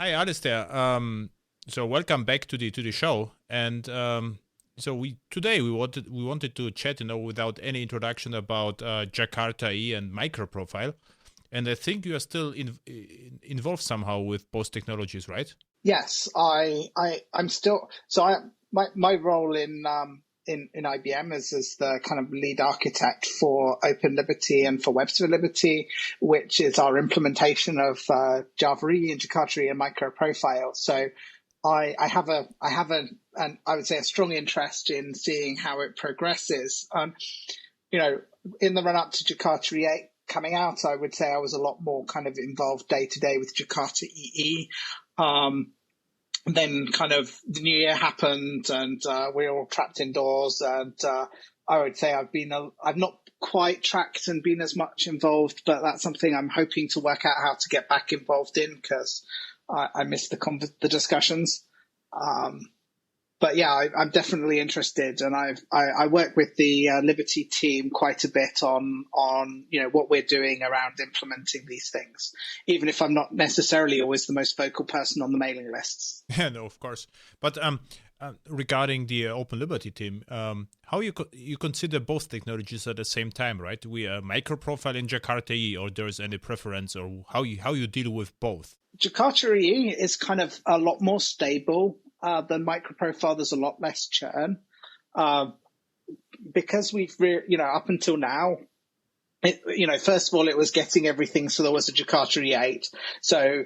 Hi, Alistair. So welcome back to the show. And so we wanted to chat, without any introduction about Jakarta EE and MicroProfile. And I think you are still involved somehow with both technologies, right? Yes, I'm still my role in IBM is as the kind of lead architect for Open Liberty and for Webster Liberty, which is our implementation of Java EE and Jakarta EE and MicroProfile. So I I would say a strong interest in seeing how it progresses. You know, in the run up to Jakarta EE coming out, I would say I was a lot more kind of involved day to day with Jakarta EE. Then kind of the new year happened and we were all trapped indoors, and I would say I've not quite tracked and been as much involved, but that's something I'm hoping to work out how to get back involved in, because I missed the discussions. But yeah, I'm definitely interested, and I work with the Liberty team quite a bit on what we're doing around implementing these things, even if I'm not necessarily always the most vocal person on the mailing lists. Yeah, no, of course. But regarding the Open Liberty team, how you consider both technologies at the same time, right? We MicroProfile in Jakarta EE, or there's any preference, or how you deal with both? Jakarta EE is kind of a lot more stable than MicroProfile. There's a lot less churn because up until now, first of all, it was getting everything. So there was a Jakarta E8. So,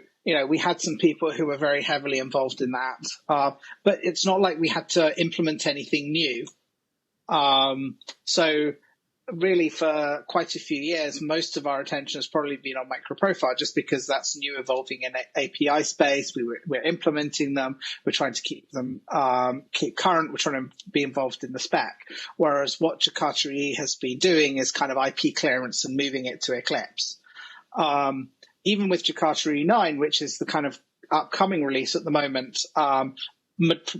we had some people who were very heavily involved in that. But it's not like we had to implement anything new. So really for quite a few years, most of our attention has probably been on MicroProfile, just because that's new, evolving in API space. We're implementing them. We're trying to keep them keep current. We're trying to be involved in the spec. Whereas what Jakarta EE has been doing is kind of IP clearance and moving it to Eclipse. Even with Jakarta E9, which is the kind of upcoming release at the moment,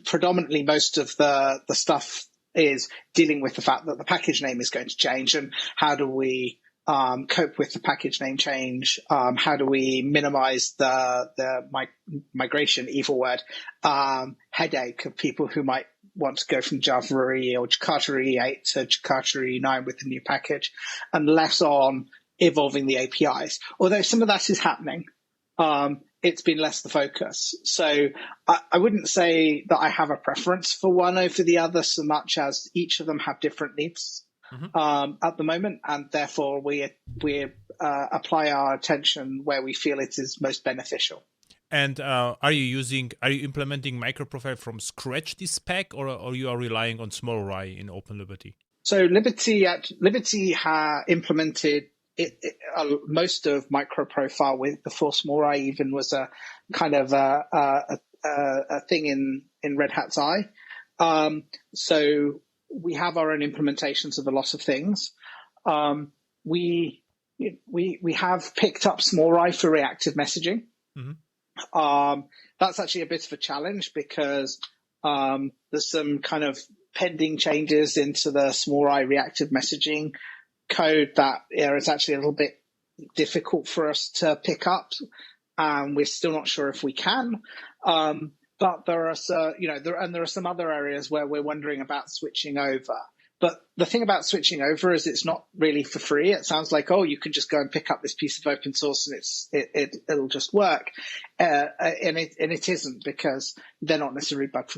predominantly most of the stuff is dealing with the fact that the package name is going to change, and how do we cope with the package name change? How do we minimize the migration, evil word, headache of people who might want to go from Java EE or Jakarta E8 to Jakarta E9 with the new package, and less on evolving the APIs. Although some of that is happening, it's been less the focus. So I wouldn't say that I have a preference for one over the other, so much as each of them have different needs at the moment, and therefore we apply our attention where we feel it is most beneficial. And are you implementing MicroProfile from scratch this spec, or you are relying on smallrye in Open Liberty? So Liberty implemented most of MicroProfile before smallrye even was a kind of a thing in Red Hat's eye. So we have our own implementations of a lot of things. We have picked up smallrye for reactive messaging. Mm-hmm. That's actually a bit of a challenge, because there's some kind of pending changes into the smallrye reactive messaging code that is actually a little bit difficult for us to pick up, and we're still not sure if we can. But there are there are some other areas where we're wondering about switching over. But the thing about switching over is it's not really for free. It sounds like, oh, you can just go and pick up this piece of open source and it'll just work, and it isn't, because they're not necessarily bug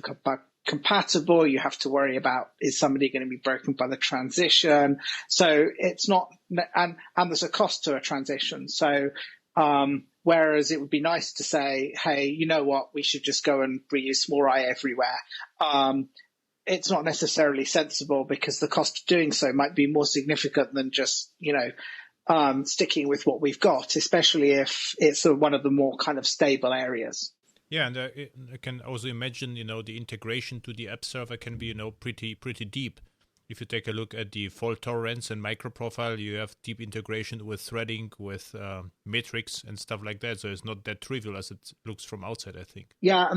compatible. You have to worry about, is somebody going to be broken by the transition? So it's not, and there's a cost to a transition. So whereas it would be nice to say, hey, you know what, we should just go and reuse smallrye everywhere. It's not necessarily sensible, because the cost of doing so might be more significant than just sticking with what we've got, especially if it's one of the more kind of stable areas. Yeah, and I can also imagine, the integration to the app server can be, pretty deep. If you take a look at the fault tolerance and MicroProfile, you have deep integration with threading, with metrics and stuff like that. So it's not that trivial as it looks from outside, I think. Yeah,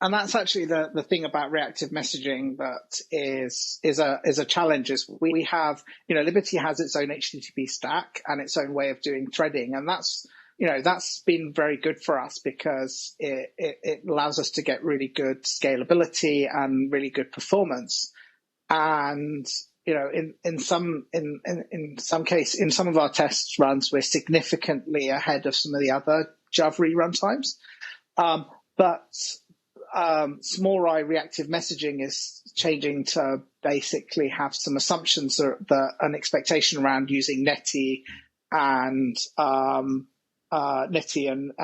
and that's actually the thing about reactive messaging that is a challenge. Is we have, Liberty has its own HTTP stack and its own way of doing threading, and that's that's been very good for us because it allows us to get really good scalability and really good performance. And in some of our test runs, we're significantly ahead of some of the other Java EE runtimes. But smallrye reactive messaging is changing to basically have some assumptions that an expectation around using Netty and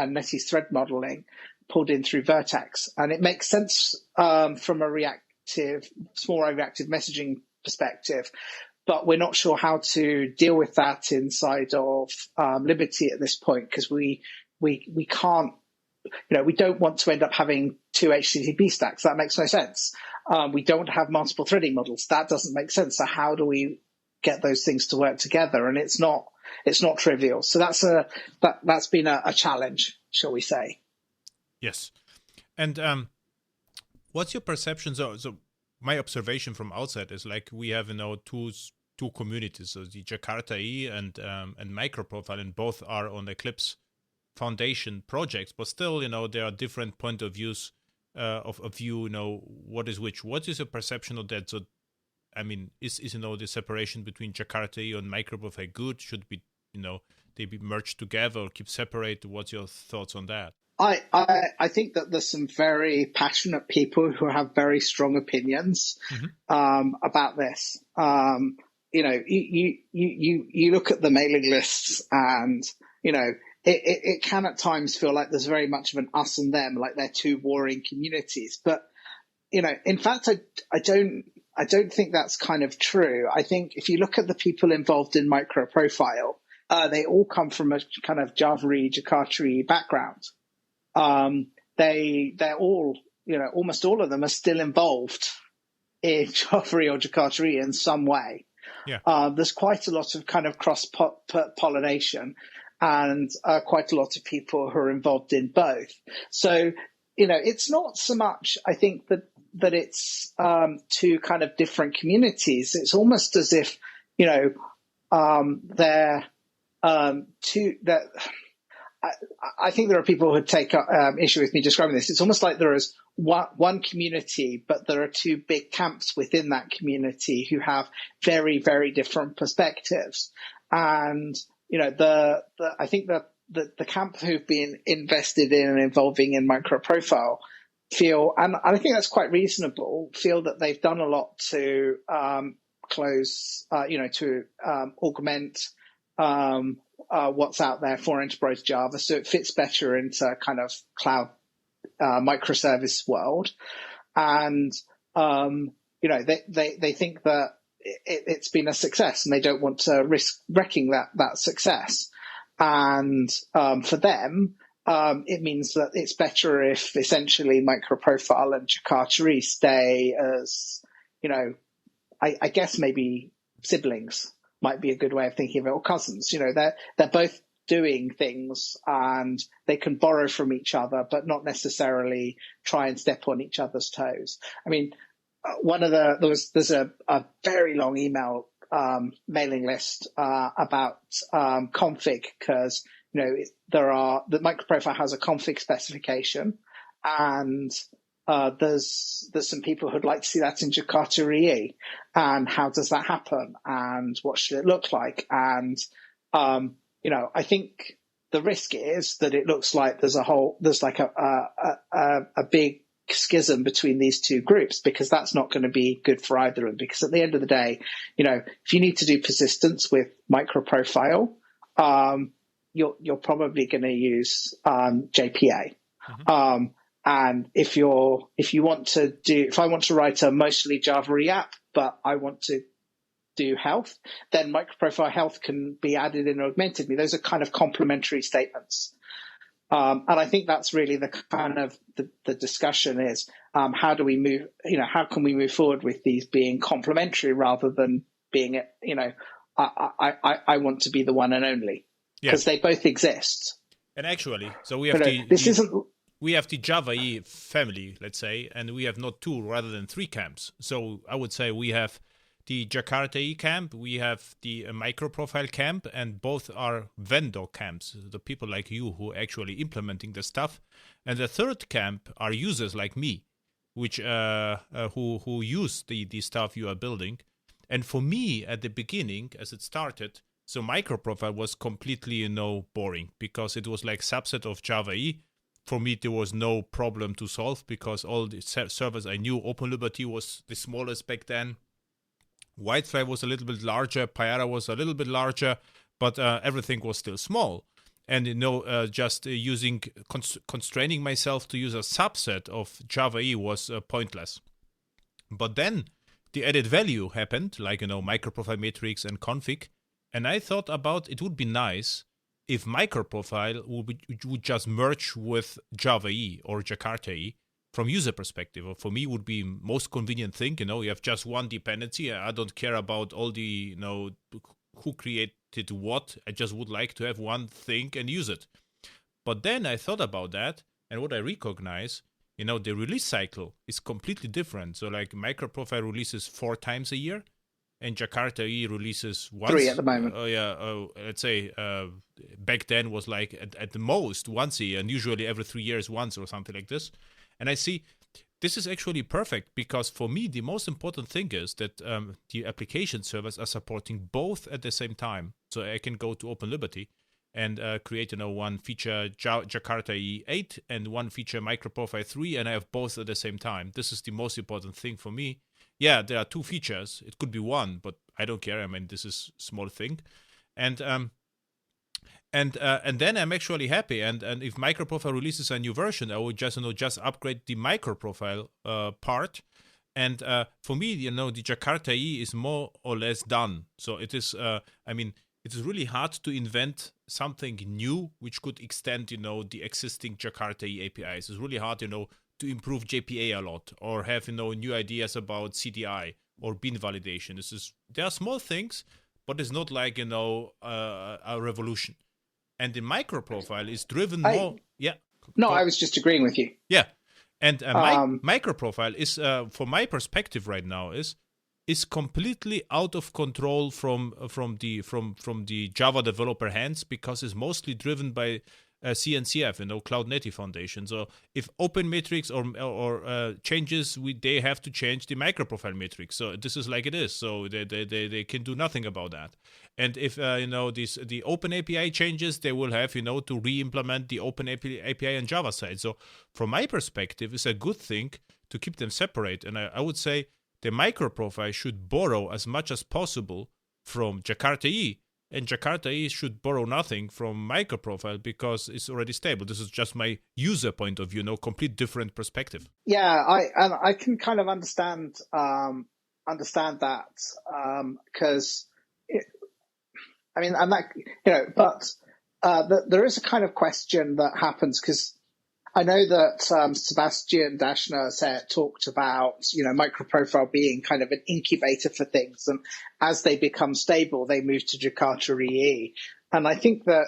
Netty's thread modeling pulled in through Vertex. And it makes sense from a smallrye reactive messaging perspective, but we're not sure how to deal with that inside of Liberty at this point, because we can't, we don't want to end up having two HTTP stacks. That makes no sense. We don't have multiple threading models. That doesn't make sense. So how do we get those things to work together? And it's not trivial. So that's been a challenge, shall we say? Yes. And what's your perception? So my observation from outside is like we have two communities, so the Jakarta EE and MicroProfile, and both are on Eclipse Foundation projects, but still, there are different point of views of view, what is which. What is your perception of that? So, I mean, is the separation between Jakarta EE and MicroProfile good? Should be, they be merged together or keep separate? What's your thoughts on that? I think that there's some very passionate people who have very strong opinions about this. You look at the mailing lists, and it can at times feel like there's very much of an us and them, like they're two warring communities. But in fact, I don't think that's kind of true. I think if you look at the people involved in MicroProfile, they all come from a kind of Java EE, Jakarta EE background. They're all, almost all of them are still involved in Java EE or Jakarta EE in some way. Yeah. There's quite a lot of kind of cross pollination, and quite a lot of people who are involved in both. So, it's not so much, I think, that it's two kind of different communities. It's almost as if, they're two that. I think there are people who take issue with me describing this. It's almost like there is one community, but there are two big camps within that community who have very, very different perspectives. And I think that the camp who've been invested in and involving in MicroProfile feel, and I think that's quite reasonable, feel that they've done a lot to augment what's out there for enterprise Java, so it fits better into kind of cloud microservice world. And they think that it's been a success, and they don't want to risk wrecking that success. And for them, it means that it's better if essentially MicroProfile and Jakarta EE stay as, I guess maybe siblings might be a good way of thinking of it, or cousins. They're both doing things, and they can borrow from each other, but not necessarily try and step on each other's toes. I mean, there's a very long email mailing list about config, because the MicroProfile has a config specification, and there's some people who'd like to see that in Jakarta EE, and how does that happen, and what should it look like? And I think the risk is that it looks like there's like a big schism between these two groups, because that's not going to be good for either of them. Because at the end of the day, if you need to do persistence with MicroProfile, you're probably going to use JPA. Mm-hmm. And if I want to write a mostly Java EE app, but I want to do health, then MicroProfile health can be added in augmented me. Those are kind of complementary statements. And I think that's really the kind of the discussion is, how do we move, how can we move forward with these being complementary rather than being, I want to be the one and only, because they both exist. And actually, so we have we have the Java EE family, let's say, and we have not two rather than three camps. So I would say we have the Jakarta EE camp, we have the MicroProfile camp, and both are vendor camps, the people like you who are actually implementing the stuff. And the third camp are users like me, which who use the stuff you are building. And for me, at the beginning, as it started, so MicroProfile was completely, boring because it was like subset of Java EE. For me, there was no problem to solve because all the servers I knew, OpenLiberty was the smallest back then. Whitefly was a little bit larger, Payara was a little bit larger, but everything was still small. And just using constraining myself to use a subset of Java EE was pointless. But then the added value happened, like MicroProfile matrix and config, and I thought about it would be nice if MicroProfile would just merge with Java EE or Jakarta EE from user perspective. Or for me, would be most convenient thing. You have just one dependency. I don't care about all the who created what. I just would like to have one thing and use it. But then I thought about that, and what I recognize, the release cycle is completely different. So like MicroProfile releases 4 times a year, and Jakarta EE releases once. 3 at the moment. Let's say back then was like at the most once a year, and usually every 3 years once or something like this. And I see this is actually perfect because for me the most important thing is that the application servers are supporting both at the same time. So I can go to OpenLiberty and create one feature Jakarta EE 8 and one feature MicroProfile 3, and I have both at the same time. This is the most important thing for me. Yeah, there are 2 features. It could be 1, but I don't care. I mean, this is a small thing. And then I'm actually happy. And if MicroProfile releases a new version, I would just upgrade the MicroProfile part. And for me, the Jakarta EE is more or less done. So it is. It is really hard to invent something new which could extend, the existing Jakarta EE APIs. It's really hard, to improve JPA a lot or have, new ideas about CDI or bin validation. There are small things, but it's not like, a revolution. And the MicroProfile is driven more. Yeah. No, I was just agreeing with you. Yeah. And MicroProfile is, from my perspective right now, is completely out of control from the Java developer hands because it's mostly driven by CNCF, Cloud Native Foundation. So if Open Matrix or changes, they have to change the MicroProfile matrix. So this is like it is. So they can do nothing about that. And if the Open API changes, they will have to re-implement the Open API on Java side. So from my perspective, it's a good thing to keep them separate. And I would say the MicroProfile should borrow as much as possible from Jakarta EE. And Jakarta EE should borrow nothing from MicroProfile because it's already stable. This is just my user point of view, complete different perspective. Yeah, I can kind of understand that because there is a kind of question that happens because I know that Sebastian Daschner talked about, MicroProfile being kind of an incubator for things. And as they become stable, they move to Jakarta EE. And I think that,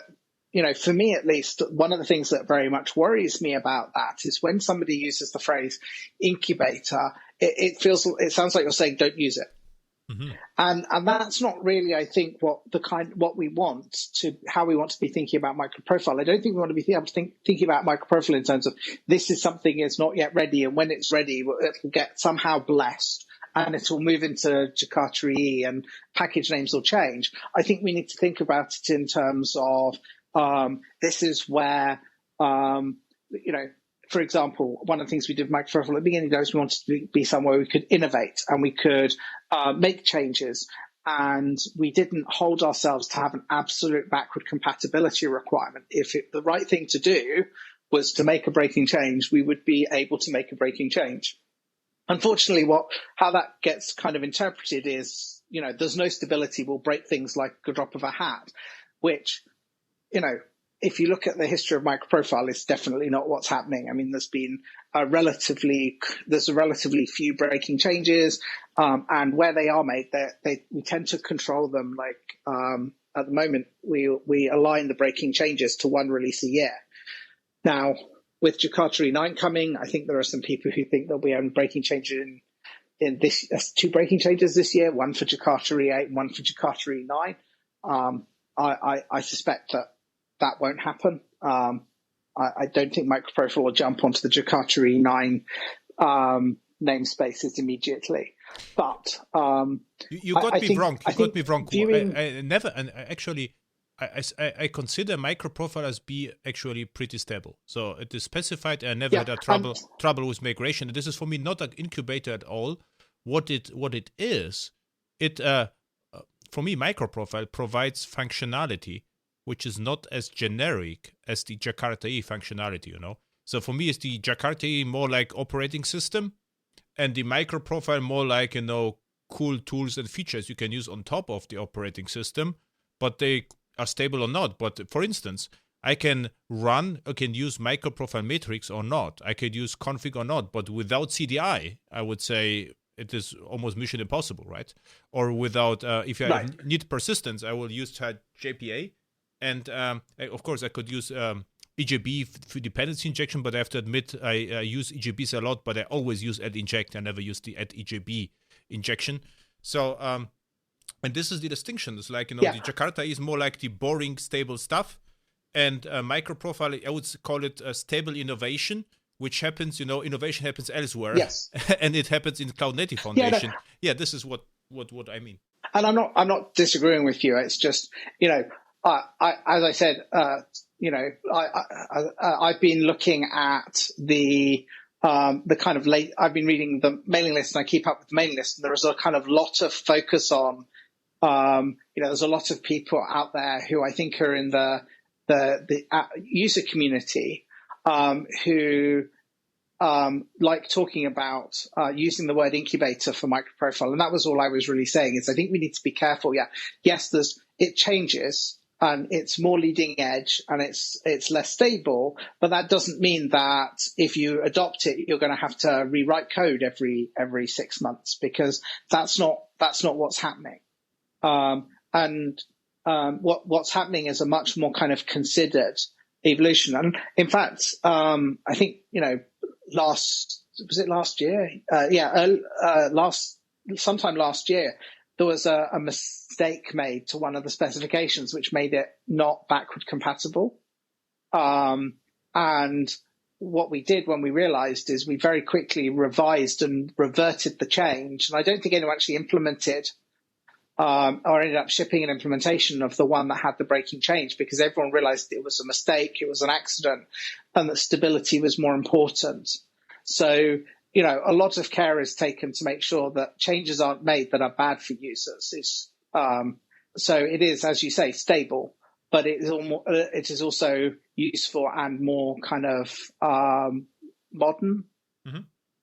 for me at least, one of the things that very much worries me about that is when somebody uses the phrase incubator, it sounds like you're saying don't use it. Mm-hmm. And that's not really, I think, how we want to be thinking about MicroProfile. I don't think we want to be thinking about MicroProfile in terms of this is something that's not yet ready, and when it's ready, it will get somehow blessed and it will move into Jakarta EE and package names will change. I think we need to think about it in terms of this is where for example, one of the things we did with MicroProfile at the beginning was we wanted to be somewhere we could innovate and we could make changes. And we didn't hold ourselves to have an absolute backward compatibility requirement. If the right thing to do was to make a breaking change, we would be able to make a breaking change. Unfortunately, how that gets kind of interpreted is, there's no stability. We'll break things like a drop of a hat, which, if you look at the history of MicroProfile, it's definitely not what's happening. I mean, there's a relatively few breaking changes, and where they are made, we tend to control them. Like at the moment, we align the breaking changes to one release a year. Now, with Jakarta EE 9 coming, I think there are some people who think there'll be only breaking changes in in this, 2 breaking changes this year, one for Jakarta E8 and one for Jakarta E9. I suspect that won't happen. I don't think MicroProfile will jump onto the Jakarta E9 namespaces immediately. But you got me wrong. You got me wrong. Viewing... I never, and actually, I consider MicroProfile as be actually pretty stable. So it is specified. I never had a trouble with migration. This is for me not an incubator at all. What it is, for me, MicroProfile provides functionality which is not as generic as the Jakarta EE functionality. You know, so for me, it's the Jakarta EE more like operating system, and the MicroProfile more like, you know, cool tools and features you can use on top of the operating system, but they are stable or not. But for instance, I can use MicroProfile matrix or not. I could use config or not, but without CDI, I would say it is almost mission impossible, right? Or without, if I need persistence, I will use JPA. And of course, I could use EJB for dependency injection, but I have to admit I use EJBs a lot, but I always use add inject. I never use the add EJB injection. So, and this is the distinction. It's like, you know, the Jakarta is more like the boring, stable stuff. And MicroProfile, I would call it a stable innovation, which happens, you know, innovation happens elsewhere. Yes. And it happens in Cloud Native Foundation. Yeah, this is what I mean. And I'm not disagreeing with you. It's just, you know, as I said, you know, I've been looking at the kind of I've been reading the mailing list, and I keep up with the mailing list, and there is a kind of lot of focus on, you know, there's a lot of people out there who I think are in the user community who like talking about using the word incubator for MicroProfile, and that was all I was really saying. Is I think we need to be careful. Yeah, yes, it changes. And it's more leading edge, and it's less stable, but that doesn't mean that if you adopt it, you're going to have to rewrite code every 6 months, because that's not what's happening. What's happening is a much more kind of considered evolution. And in fact, I think, you know, last year? Sometime last year, there was a mistake made to one of the specifications, which made it not backward compatible. And what we did when we realized is we very quickly revised and reverted the change. And I don't think anyone actually implemented or ended up shipping an implementation of the one that had the breaking change, because everyone realized it was a mistake, it was an accident, and that stability was more important. So, you know, a lot of care is taken to make sure that changes aren't made that are bad for users. So it is, as you say, stable, but it is also useful and more kind of modern,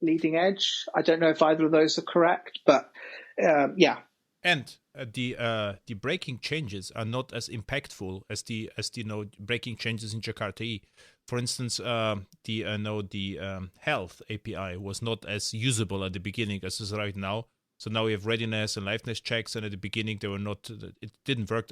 leading edge. I don't know if either of those are correct, but yeah. And the breaking changes are not as impactful as the breaking changes in Jakarta EE. For instance, the health API was not as usable at the beginning as it is right now. So now we have readiness and liveness checks, and at the beginning they were not. It didn't work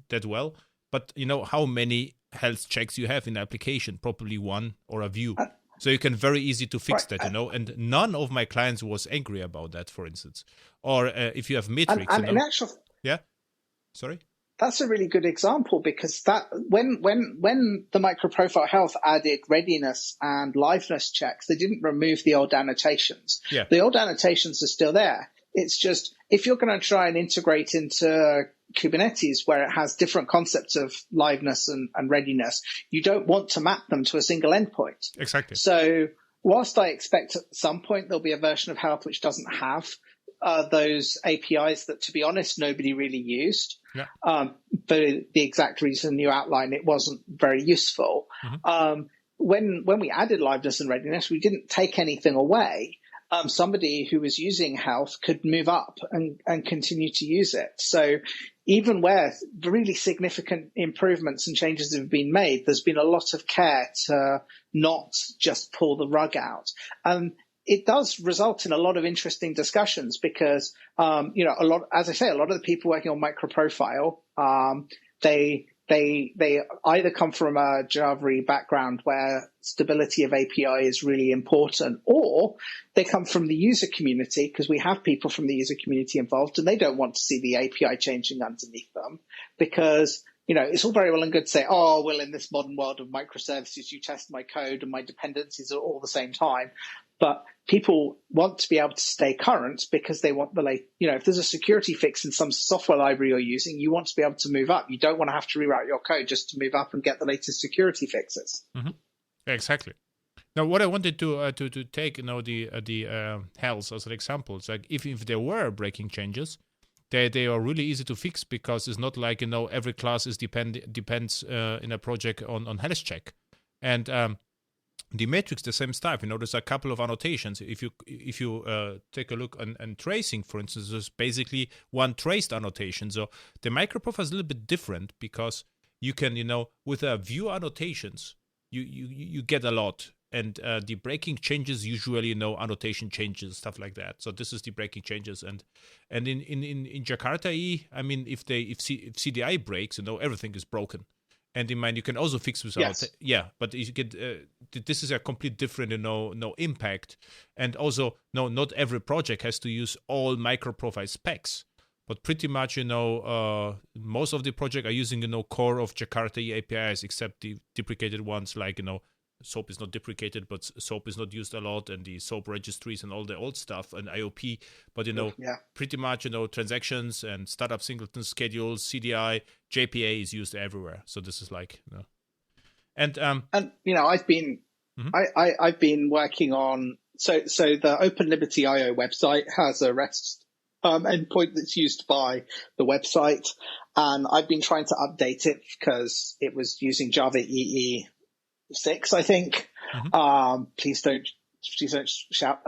that well. But you know how many health checks you have in the application? Probably one or a few. So you can very easy to fix that, you know. And none of my clients was angry about that, for instance. Or if you have metrics, and in actual, sorry. That's a really good example, because that when the MicroProfile Health added readiness and liveness checks, they didn't remove the old annotations. Yeah. The old annotations are still there. It's just, if you're going to try and integrate into Kubernetes, where it has different concepts of liveness and readiness, you don't want to map them to a single endpoint. Exactly. So whilst I expect at some point there'll be a version of Health which doesn't have those APIs that, to be honest, nobody really used. Yeah. For the exact reason you outlined, it wasn't very useful. When we added liveness and readiness, we didn't take anything away. Somebody who was using Health could move up and continue to use it. So even where really significant improvements and changes have been made, there's been a lot of care to not just pull the rug out. It does result in a lot of interesting discussions, because, you know, a lot of the people working on MicroProfile, they they either come from a Java EE background where stability of API is really important, or they come from the user community, because we have people from the user community involved and they don't want to see the API changing underneath them, because it's all very well and good to say, oh, well, in this modern world of microservices, you test my code and my dependencies are all the same time. But people want to be able to stay current because they want if there's a security fix in some software library you're using, you want to be able to move up. You don't want to have to rewrite your code just to move up and get the latest security fixes. Mm-hmm. Exactly. Now, what I wanted to take, the health as an example, it's like if there were breaking changes, they are really easy to fix, because it's not like every class is depends in a project on health check, and the matrix the same stuff. There's a couple of annotations. If you take a look on tracing, for instance, there's basically one traced annotation. So the MicroProfile is a little bit different, because you can with view annotations you get a lot. And the breaking changes usually, annotation changes, stuff like that. So this is the breaking changes, and in Jakarta EE, I mean, if CDI breaks, everything is broken. And in mind, you can also fix without, but you get this is a complete different, impact, and also not every project has to use all MicroProfile specs, but pretty much most of the project are using core of Jakarta EE APIs, except the deprecated ones like SOAP is not deprecated, but SOAP is not used a lot, and the SOAP registries and all the old stuff and IOP. But pretty much transactions and startup singleton schedules, CDI, JPA is used everywhere. So this is like and I've been I've been working on so the OpenLiberty.io website has a REST endpoint that's used by the website, and I've been trying to update it because it was using Java EE 6, I think. Mm-hmm. Please don't shout.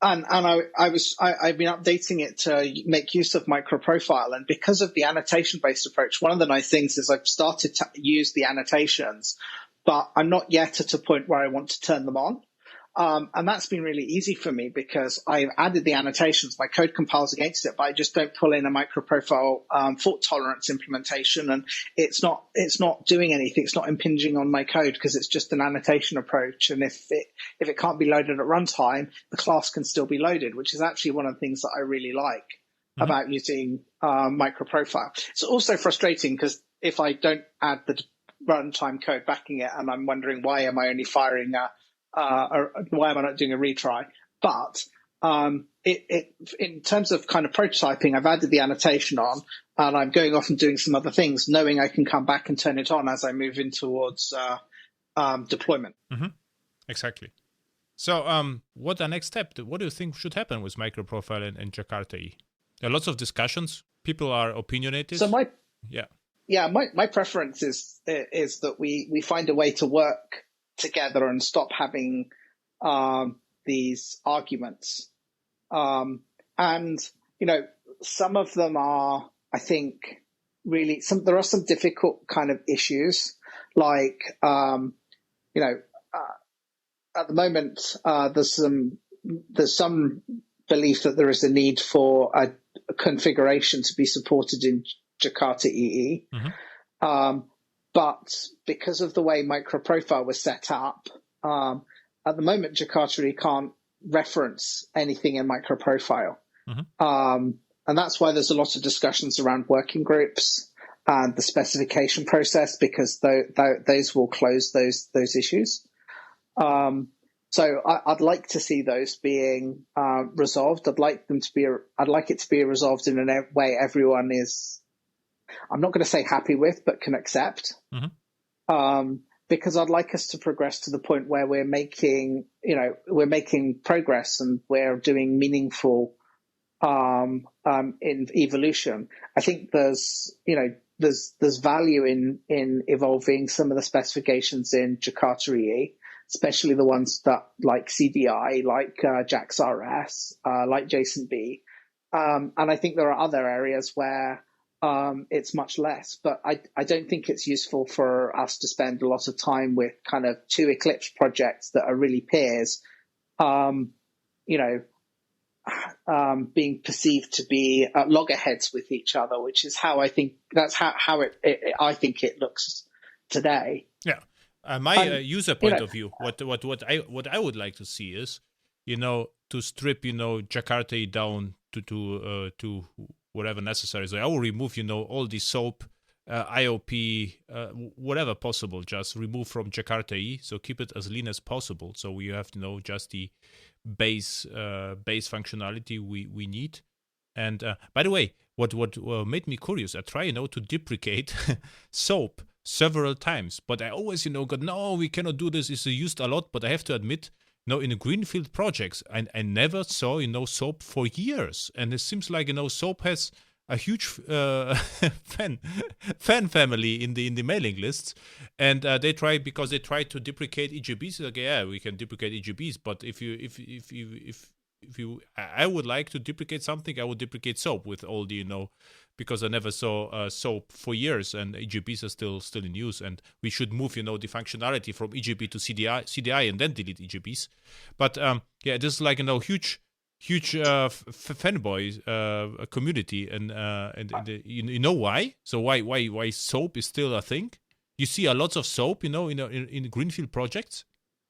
And I've been updating it to make use of MicroProfile, and because of the annotation based approach, one of the nice things is I've started to use the annotations, but I'm not yet at a point where I want to turn them on. And that's been really easy for me because I've added the annotations. My code compiles against it, but I just don't pull in a MicroProfile fault tolerance implementation, and it's not doing anything. It's not impinging on my code because it's just an annotation approach. And if it can't be loaded at runtime, the class can still be loaded, which is actually one of the things that I really like about using MicroProfile. It's also frustrating because if I don't add the runtime code backing it, and I'm wondering why am I only firing or why am I not doing a retry? But in terms of kind of prototyping, I've added the annotation on, and I'm going off and doing some other things, knowing I can come back and turn it on as I move in towards deployment. Mm-hmm. Exactly. So what the next step? What do you think should happen with MicroProfile and Jakarta EE? There are lots of discussions. People are opinionated. So my preference is that we find a way to work together and stop having these arguments. And some of them are, I think, really there are some difficult kind of issues, like at the moment there's some belief that there is a need for a configuration to be supported in Jakarta EE. Mm-hmm. But because of the way MicroProfile was set up, at the moment, Jakarta EE can't reference anything in MicroProfile. Mm-hmm. And that's why there's a lot of discussions around working groups and the specification process, because those will close those issues. So I'd like to see those being resolved. I'd like it to be resolved in a way everyone is, I'm not going to say happy with, but can accept. Mm-hmm. Because I'd like us to progress to the point where we're making progress and we're doing meaningful in evolution. I think there's value in evolving some of the specifications in Jakarta EE, especially the ones that like CDI, like JAX-RS, like JSON-B. And I think there are other areas where it's much less, but I don't think it's useful for us to spend a lot of time with kind of two Eclipse projects that are really peers, being perceived to be loggerheads with each other, which is how I think I think it looks today. Yeah, my user point of view, what I would like to see is, to strip, Jakarta EE down to whatever necessary. So I will remove, all the SOAP, IOP, whatever possible. Just remove from Jakarta EE. So keep it as lean as possible. So we have, just the base functionality we need. And by the way, what made me curious, I try, to deprecate SOAP several times, but I always, got, no, we cannot do this. It's used a lot, but I have to admit, in the greenfield projects, I never saw, SOAP for years. And it seems like, SOAP has a huge fan family in the mailing lists, and they try to deprecate EGBs. Like, yeah, we can deprecate EGBs, but if I would like to deprecate something, I would deprecate SOAP with all the, because I never saw SOAP for years, and EGBs are still in use, and we should move, the functionality from EGB to CDI and then delete EGBs. But yeah, this is like, huge fanboy community, and you know why? So why SOAP is still a thing? You see a lot of SOAP, in greenfield projects.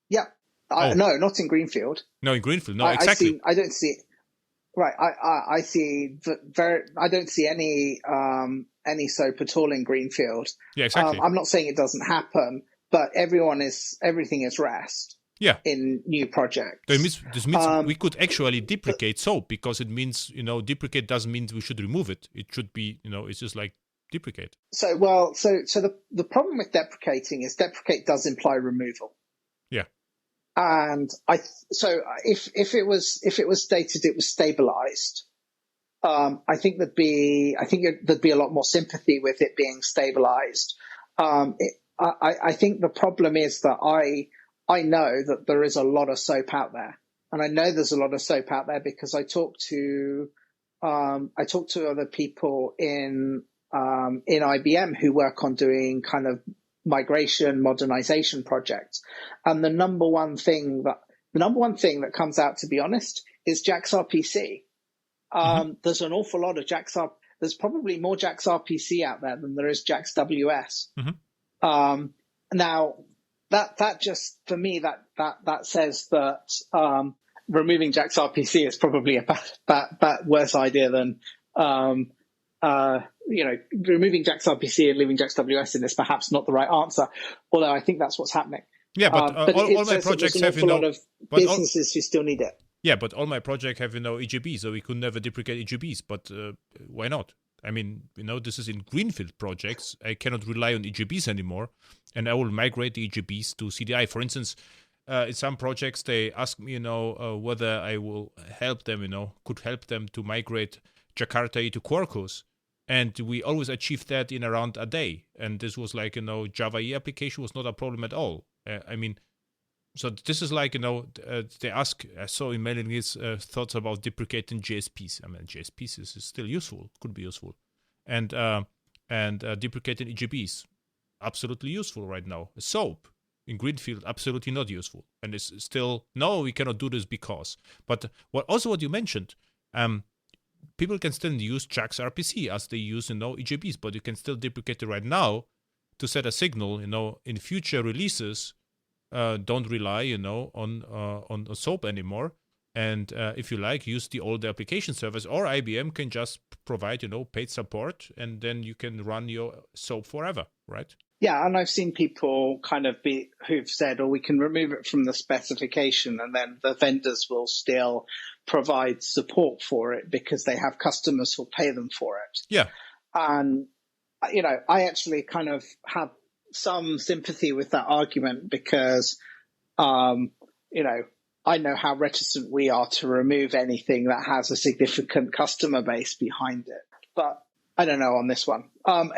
Yeah, no, not in greenfield. No, in greenfield, no, exactly. I don't see. Right, I see I don't see any SOAP at all in greenfield. Yeah, exactly. I'm not saying it doesn't happen, but everything is REST. Yeah. In new projects. So this means we could actually deprecate SOAP, because it means, deprecate doesn't mean we should remove it. It should be, it's just like deprecate. So the problem with deprecating is deprecate does imply removal. Yeah. And if it was stated it was stabilized, I think there'd be a lot more sympathy with it being stabilized. I think the problem is that I know that there is a lot of SOAP out there, and I know there's a lot of SOAP out there because I talk to other people in IBM who work on doing kind of migration modernization projects, and the number one thing that comes out, to be honest, is JAX RPC. There's an awful lot of JAX RPC. There's probably more JAX RPC out there than there is JAX WS. Now that just, for me, that says that removing JAX RPC is probably a worse idea than removing JAX RPC and leaving JAX WS in is perhaps not the right answer, although I think that's what's happening. Yeah, but all my projects have, a lot of businesses who still need it. Yeah, but all my projects have, EGB, so we could never deprecate EGBs, but why not? I mean, this is in greenfield projects. I cannot rely on EGBs anymore, and I will migrate the EGBs to CDI. For instance, in some projects, they ask me, whether I will help them, could help them to migrate Jakarta EE to Quarkus. And we always achieved that in around a day. And this was like, Java EE application was not a problem at all. So this is like, they ask, I saw in mailing his thoughts about deprecating JSPs. I mean, JSPs is still useful, could be useful. And deprecating EGBs, absolutely useful right now. SOAP in greenfield, absolutely not useful. And it's still, no, we cannot do this because. But what you mentioned, people can still use JAX RPC as they use, EGBs, but you can still deprecate it right now to set a signal, in future releases. Don't rely, on SOAP anymore. And if you like, use the older application service, or IBM can just provide, paid support, and then you can run your SOAP forever, right? Yeah, and I've seen people who've said, we can remove it from the specification, and then the vendors will still provide support for it because they have customers who'll pay them for it. Yeah. And, I actually kind of have some sympathy with that argument because, I know how reticent we are to remove anything that has a significant customer base behind it. But I don't know on this one. I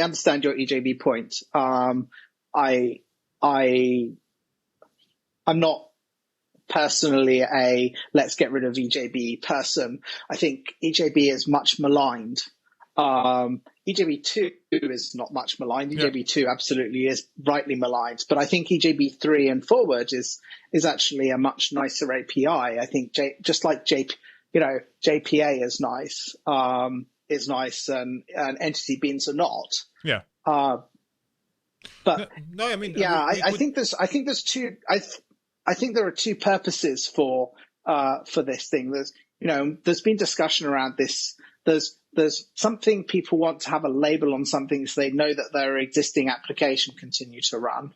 understand your EJB point. I'm not personally a let's get rid of EJB person. I think EJB is much maligned. EJB2 is not much maligned. EJB2 absolutely is rightly maligned, but I think EJB3 and forward is actually a much nicer API. I think just like JPA is nice, and entity beans are not. Yeah. But no, I mean, yeah, I think there are two purposes for this thing. There's been discussion around this. There's something people want to have a label on something so they know that their existing application continue to run.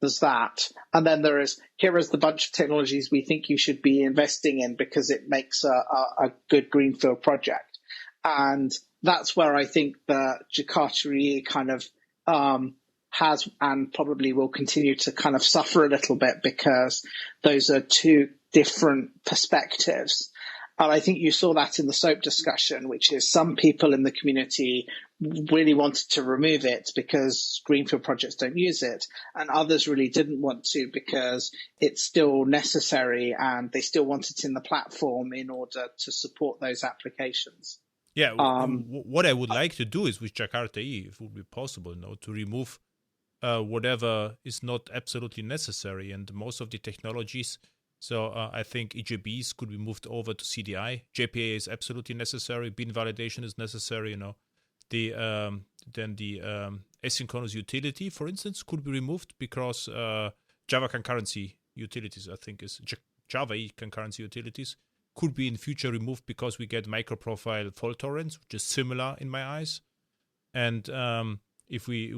There's that. And then here is the bunch of technologies we think you should be investing in because it makes a good greenfield project. And that's where I think the Jakarta EE kind of has and probably will continue to kind of suffer a little bit because those are two different perspectives. And I think you saw that in the SOAP discussion, which is some people in the community really wanted to remove it because greenfield projects don't use it, and others really didn't want to because it's still necessary and they still want it in the platform in order to support those applications. Yeah, what I would like to do is with Jakarta EE, if it would be possible, to remove whatever is not absolutely necessary, and most of the technologies. So I think EJBs could be moved over to CDI. JPA is absolutely necessary. Bin validation is necessary. The asynchronous utility, for instance, could be removed because Java concurrency utilities, I think, is Java EE concurrency utilities could be in future removed because we get MicroProfile fault tolerance, which is similar in my eyes. And we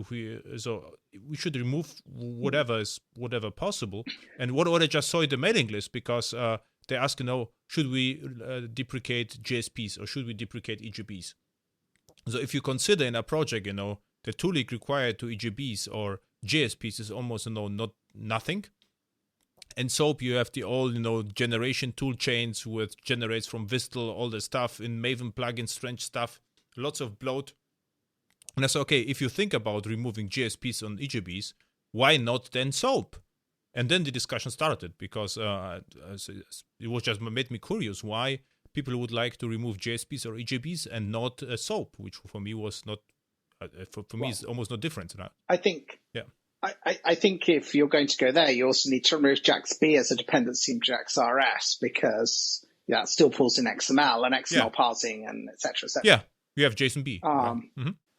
should remove whatever possible. And what I just saw in the mailing list, because they ask, should we deprecate JSPs or should we deprecate EJBs? So if you consider in a project, the tooling required to EJBs or JSPs is almost not nothing. And SOAP, you have the old generation tool chains with generates from Vistal, all the stuff in Maven plugin, strange stuff, lots of bloat. And I said, okay, if you think about removing JSPs on EJBs, why not then SOAP? And then the discussion started because it was just made me curious why people would like to remove JSPs or EJBs and not SOAP, which for me was not, for me is almost no different. I think, yeah. I think if you're going to go there, you also need to remove JAX-B as a dependency in JAX-RS because it still pulls in XML and XML parsing and et cetera, et cetera. Yeah, you have JSON-B.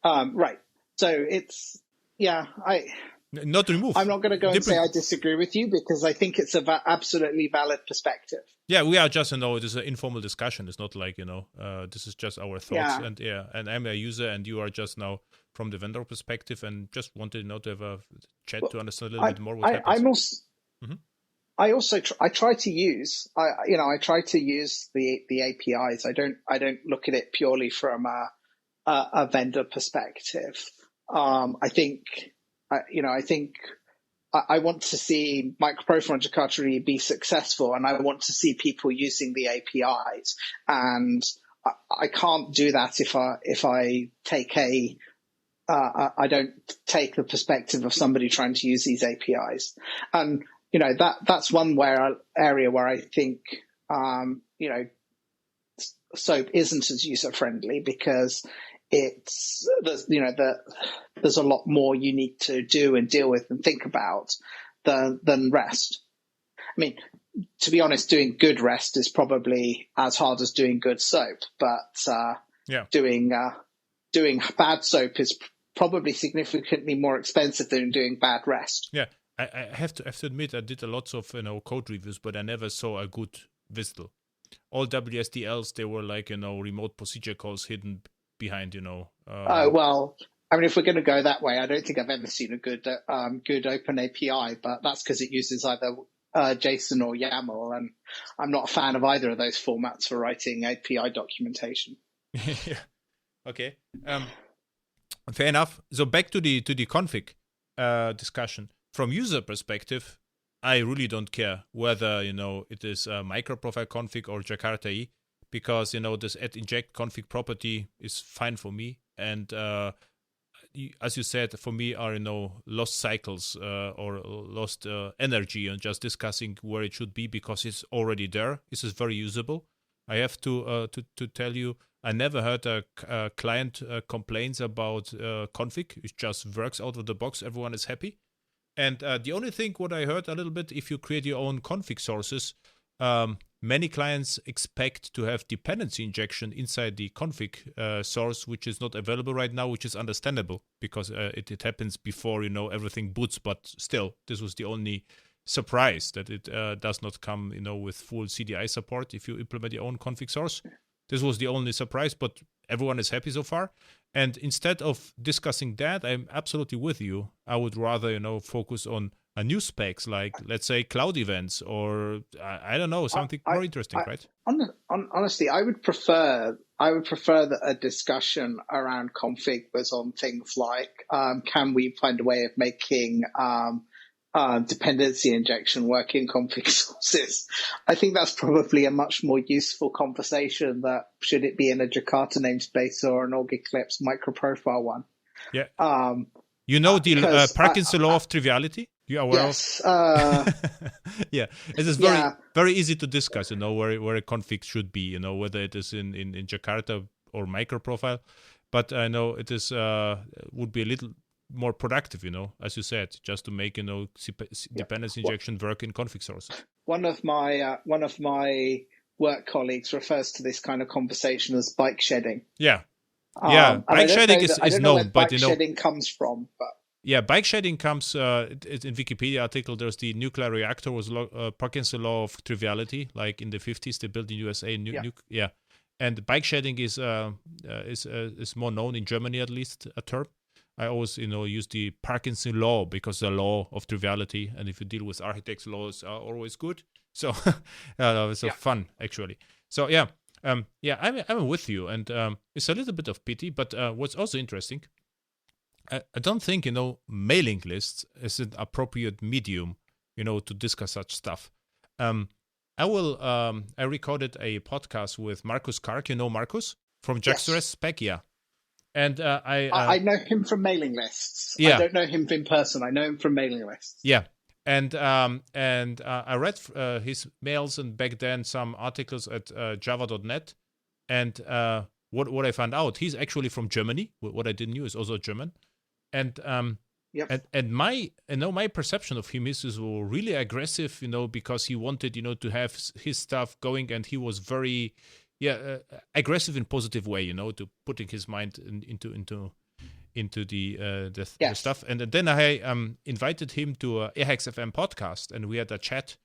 Right. So it's, not remove. I'm not going to go and say I disagree with you because I think it's an absolutely valid perspective. Yeah, we are just, this is an informal discussion. It's not like, this is just our thoughts. Yeah. And I'm a user and you are just now from the vendor perspective and just wanted to have a chat to understand a little bit more what happens. I try to use the APIs. I don't look at it purely from a vendor perspective. I think I want to see MicroProfile and Jakarta EE be successful, and I want to see people using the APIs. And I can't do that if I don't take the perspective of somebody trying to use these APIs. And that's one area where I think SOAP isn't as user friendly because there's a lot more you need to do and deal with and think about than REST. I mean, to be honest, doing good REST is probably as hard as doing good SOAP, but doing bad SOAP is probably significantly more expensive than doing bad REST. Yeah, I have to admit I did a lots of code reviews, but I never saw a good Vistal. All WSDLs, they were like remote procedure calls hidden behind well, I mean, if we're going to go that way, I don't think I've ever seen a good open API, but that's because it uses either JSON or YAML, and I'm not a fan of either of those formats for writing API documentation. Yeah. Okay. Fair enough. So back to the config discussion. From user perspective, I really don't care whether it is a MicroProfile config or Jakarta EE, because this add inject config property is fine for me. And as you said, for me are lost cycles or lost energy on just discussing where it should be because it's already there. This is very usable. I have to tell you, I never heard a client complaints about config. It just works out of the box. Everyone is happy. And the only thing what I heard a little bit, if you create your own config sources, many clients expect to have dependency injection inside the config source, which is not available right now, which is understandable because it happens before, everything boots. But still, this was the only surprise that it does not come, with full CDI support if you implement your own config source. This was the only surprise, but everyone is happy so far. And instead of discussing that, I'm absolutely with you. I would rather, focus on a new specs like, let's say, cloud events or I don't know, something more interesting, right? Honestly, I would prefer that a discussion around config was on things like, can we find a way of making dependency injection work in config sources? I think that's probably a much more useful conversation that should it be in a Jakarta namespace or an org Eclipse MicroProfile one. Yeah. The Parkinson law of triviality? You are aware yes, of? Yeah. It is very easy to discuss, where a config should be, whether it is in Jakarta or MicroProfile. But I know it is would be a little more productive, as you said, just to make, dependency injection work in config sources. One of my work colleagues refers to this kind of conversation as bike shedding. Yeah. Bike shedding is known, but bike shedding comes from. But yeah, bike shedding comes in Wikipedia article. There's the nuclear reactor was Parkinson law of triviality, like in the 50s they built in USA. And bike shedding is more known in Germany, at least, a term. I always, use the Parkinson law because the law of triviality, and if you deal with architects, laws are always good. So it's fun actually. So I'm with you, and it's a little bit of pity, but what's also interesting, I don't think mailing lists is an appropriate medium, to discuss such stuff. I recorded a podcast with Marcus Kark. Marcus from Jackstress Spec, And I know him from mailing lists. Yeah. I don't know him in person. I know him from mailing lists. Yeah. And I read his mails and back then some articles at java.net. And what I found out, he's actually from Germany. What I didn't know is also German. And and my perception of him is really aggressive, because he wanted, to have his stuff going, and he was very aggressive in positive way, to putting his mind into the stuff. And then I invited him to a Ahex FM podcast, and we had a chat,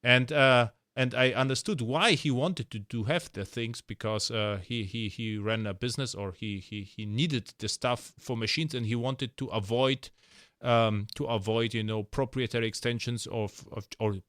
and I understood why he wanted to have the things, because he ran a business, or he needed the stuff for machines, and he wanted to avoid proprietary extensions or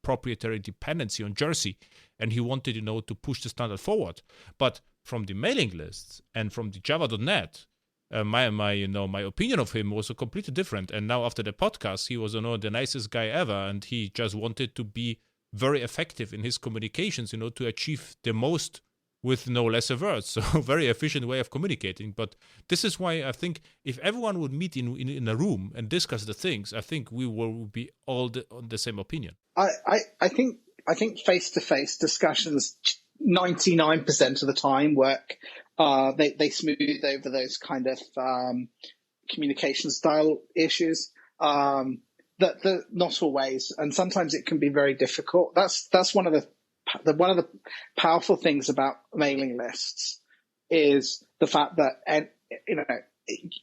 proprietary dependency on Jersey, and he wanted to push the standard forward. But from the mailing lists and from the java.net, my opinion of him was completely different. And now after the podcast, he was the nicest guy ever, and he just wanted to be very effective in his communications, to achieve the most with no lesser words. So very efficient way of communicating. But this is why I think if everyone would meet in a room and discuss the things, I think we will be all on the same opinion. I think face-to-face discussions 99% of the time work. They smooth over those kind of communication style issues. That not always, and sometimes it can be very difficult. That's one of the powerful things about mailing lists is the fact that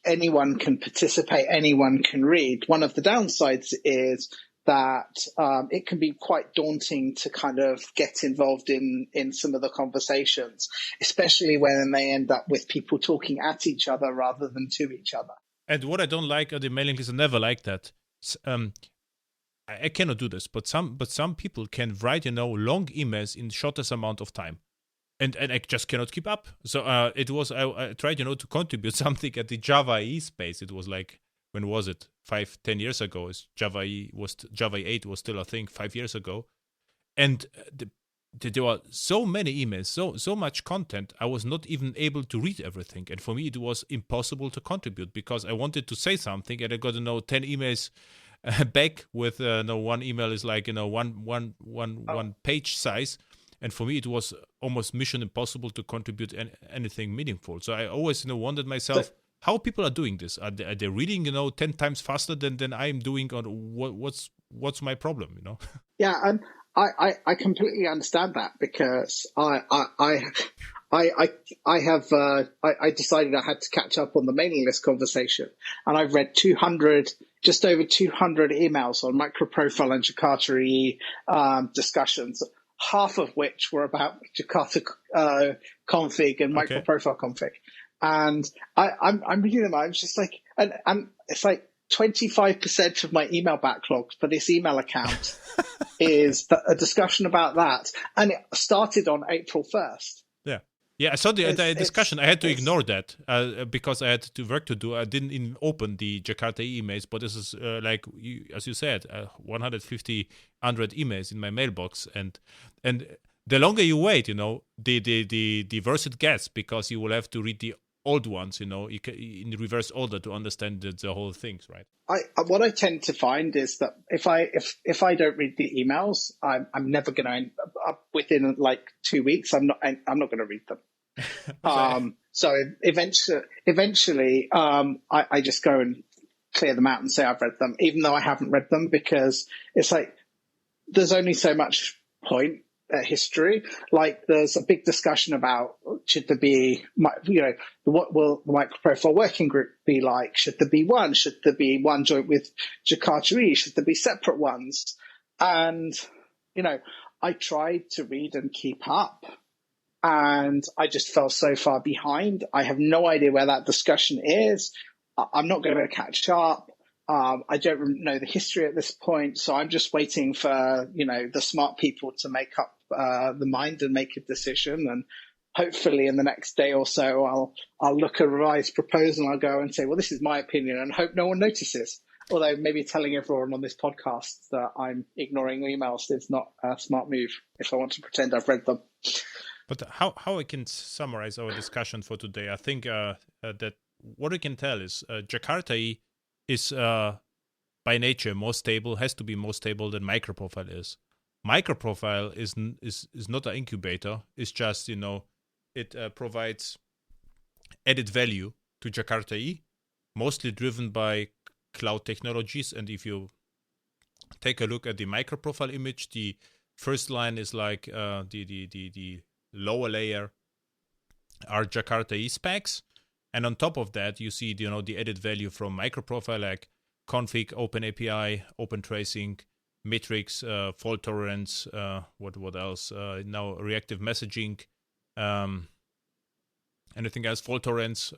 anyone can participate, anyone can read. One of the downsides is that it can be quite daunting to kind of get involved in some of the conversations, especially when they end up with people talking at each other rather than to each other. And what I don't like are the mailing lists. I never like that. I cannot do this, but some people can write long emails in shortest amount of time, and I just cannot keep up. So I tried to contribute something at the Java EE space. It was like, when was it, 5-10 years ago? Java 8 was still a thing 5 years ago, and there were so many emails, so much content. I was not even able to read everything, and for me it was impossible to contribute because I wanted to say something, and I got 10 emails back with one email is like one page size, And for me, it was almost mission impossible to contribute anything meaningful. So I always, wondered myself, how people are doing this. Are they reading, 10 times faster than I'm doing? Or what's my problem, Yeah, and I completely understand that, because I decided I had to catch up on the mailing list conversation, and I've read just over 200 emails on MicroProfile and Jakarta EE discussions, half of which were about Jakarta config and MicroProfile config. And I'm reading them. I'm just like, and it's like 25% of my email backlog for this email account is a discussion about that, and it started on April 1st. Yeah, I saw the discussion. I had to ignore that because I had to work to do. I didn't even open the Jakarta EE emails, but this is as you said, 150, 100 emails in my mailbox, and the longer you wait, the worse it gets, because you will have to read the old ones, in reverse order to understand the whole things, right? What I tend to find is that if I don't read the emails, I'm never going to end up within like 2 weeks. I'm not going to read them. So eventually, I just go and clear them out and say I've read them, even though I haven't read them, because it's like there's only so much point. History, like there's a big discussion about should there be, what will the MicroProfile working group be like? Should there be one? Should there be one joint with Jakarta EE? Should there be separate ones? And I tried to read and keep up, and I just fell so far behind. I have no idea where that discussion is. I'm not going to catch up. I don't know the history at this point, so I'm just waiting for the smart people to make up the mind and make a decision. And hopefully, in the next day or so, I'll look at a revised proposal and I'll go and say, well, this is my opinion, and hope no one notices. Although maybe telling everyone on this podcast that I'm ignoring emails is not a smart move if I want to pretend I've read them. But how I can summarize our discussion for today? I think that what we can tell is Jakarta EE is by nature more stable, has to be more stable than MicroProfile is. MicroProfile is not an incubator. It's just, it provides added value to Jakarta EE, mostly driven by cloud technologies. And if you take a look at the MicroProfile image, the first line is like the lower layer are Jakarta EE specs. And on top of that, you see, the added value from MicroProfile, like config, open API, open tracing, metrics, fault tolerance, what else? Now reactive messaging, anything else? Fault tolerance.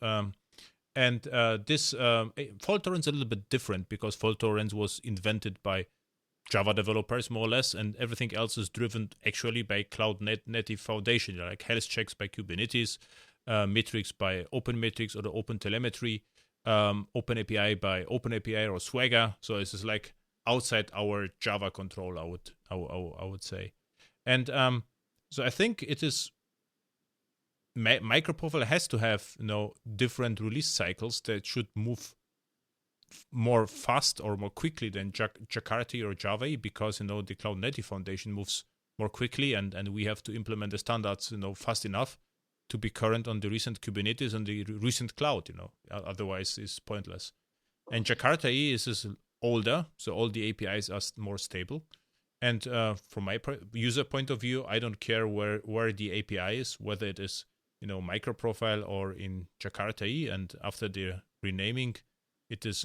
And this fault tolerance is a little bit different, because fault tolerance was invented by Java developers, more or less, and everything else is driven actually by cloud native foundation, like health checks by Kubernetes, metrics by OpenMetrics or the OpenTelemetry, OpenAPI by OpenAPI or Swagger. So this is like outside our Java control, I would say. And so I think it is MicroProfile has to have different release cycles that should move more fast or more quickly than Jakarta or Java, because the cloud native foundation moves more quickly, and we have to implement the standards fast enough to be current on the recent Kubernetes and the recent cloud, otherwise it's pointless. And Jakarta EE is older, so all the APIs are more stable. And from my user point of view, I don't care where the API is, whether it is MicroProfile or in Jakarta EE. And after the renaming, it is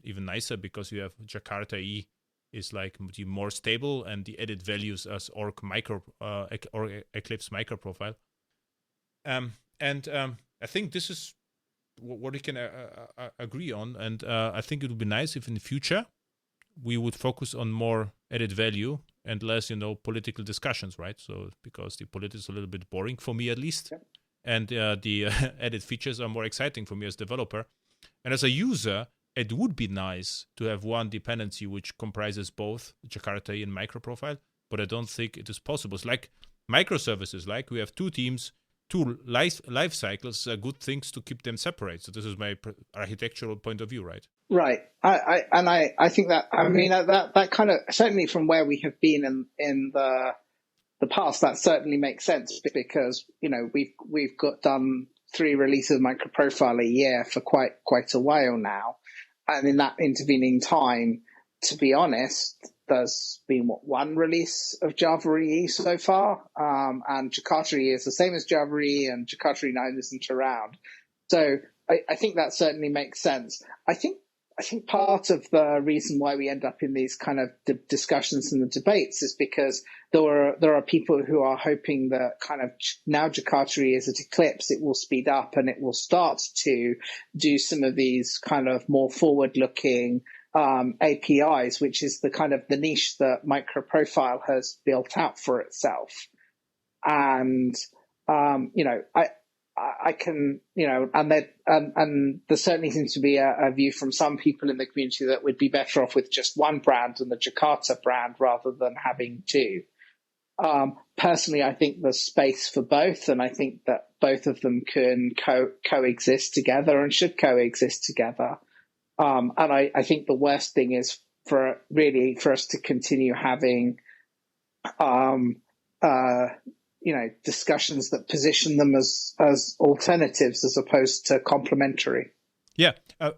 even nicer, because you have Jakarta EE is like the more stable, and the added values as or Eclipse MicroProfile. I think this is what we can agree on, and I think it would be nice if in the future we would focus on more added value and less, political discussions, right? So because the politics is a little bit boring for me, at least, and the added features are more exciting for me as a developer, and as a user. It would be nice to have one dependency which comprises both Jakarta EE and MicroProfile, but I don't think it is possible. It's like microservices, like we have two teams, two life cycles, good things to keep them separate. So this is my architectural point of view, right? Right. I think that, I mean, that kind of, certainly from where we have been in the the past, that certainly makes sense because, we've got done 3 releases of MicroProfile a year for quite a while now. And in that intervening time, to be honest, there's been 1 release of Java EE so far. And Jakarta EE is the same as Java EE, and Jakarta EE 9 isn't around. So I think that certainly makes sense. I think part of the reason why we end up in these kind of discussions and the debates is because there are people who are hoping that kind of now Jakarta EE is at eclipse, it will speed up and it will start to do some of these kind of more forward-looking APIs, which is the kind of the niche that MicroProfile has built out for itself. And I can, and there certainly seems to be a view from some people in the community that would be better off with just one brand and the Jakarta brand rather than having 2. Personally, I think there's space for both, and I think that both of them can coexist together and should coexist together. And I think the worst thing is for us to continue having discussions that position them as alternatives as opposed to complementary. Yeah,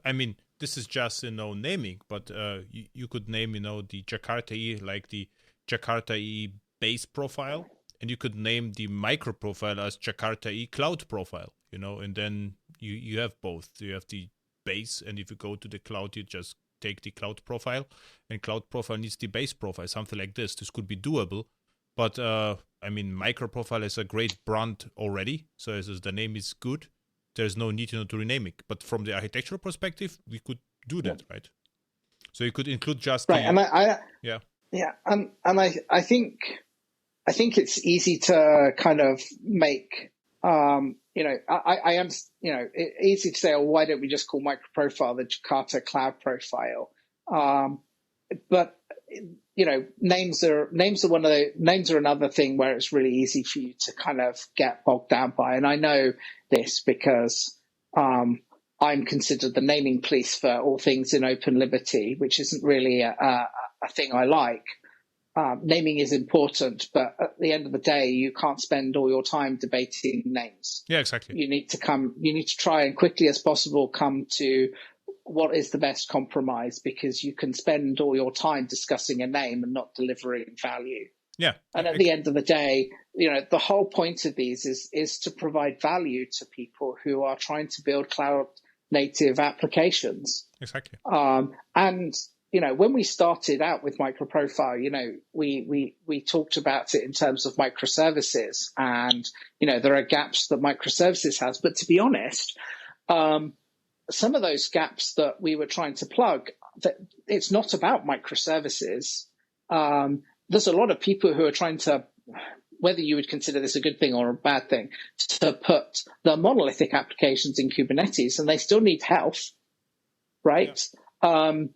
I mean, this is just naming, but you could name the Jakarta EE like the Jakarta EE base profile, and you could name the MicroProfile as Jakarta EE cloud profile, and then you have both. You have the base, and if you go to the cloud, you just take the cloud profile, and cloud profile needs the base profile, something like this. This could be doable. But MicroProfile is a great brand already. So as the name is good, there's no need to rename it. But from the architectural perspective, we could do that, right? So you could include just right. And I think it's easy to kind of make easy to say, oh, why don't we just call MicroProfile the Jakarta Cloud Profile? But names are another thing where it's really easy for you to kind of get bogged down by. And I know this because I'm considered the naming police for all things in open liberty, which isn't really a thing I like. Naming is important, but at the end of the day, you can't spend all your time debating names. Yeah, exactly. You need to try and quickly as possible come to what is the best compromise, because you can spend all your time discussing a name and not delivering value. Yeah. And at the end of the day, the whole point of these is to provide value to people who are trying to build cloud native applications. Exactly. And when we started out with MicroProfile, we talked about it in terms of microservices, and there are gaps that microservices has. But to be honest, some of those gaps that we were trying to plug, that it's not about microservices. There's a lot of people who are trying to, whether you would consider this a good thing or a bad thing, to put the monolithic applications in Kubernetes, and they still need help, right? Yeah.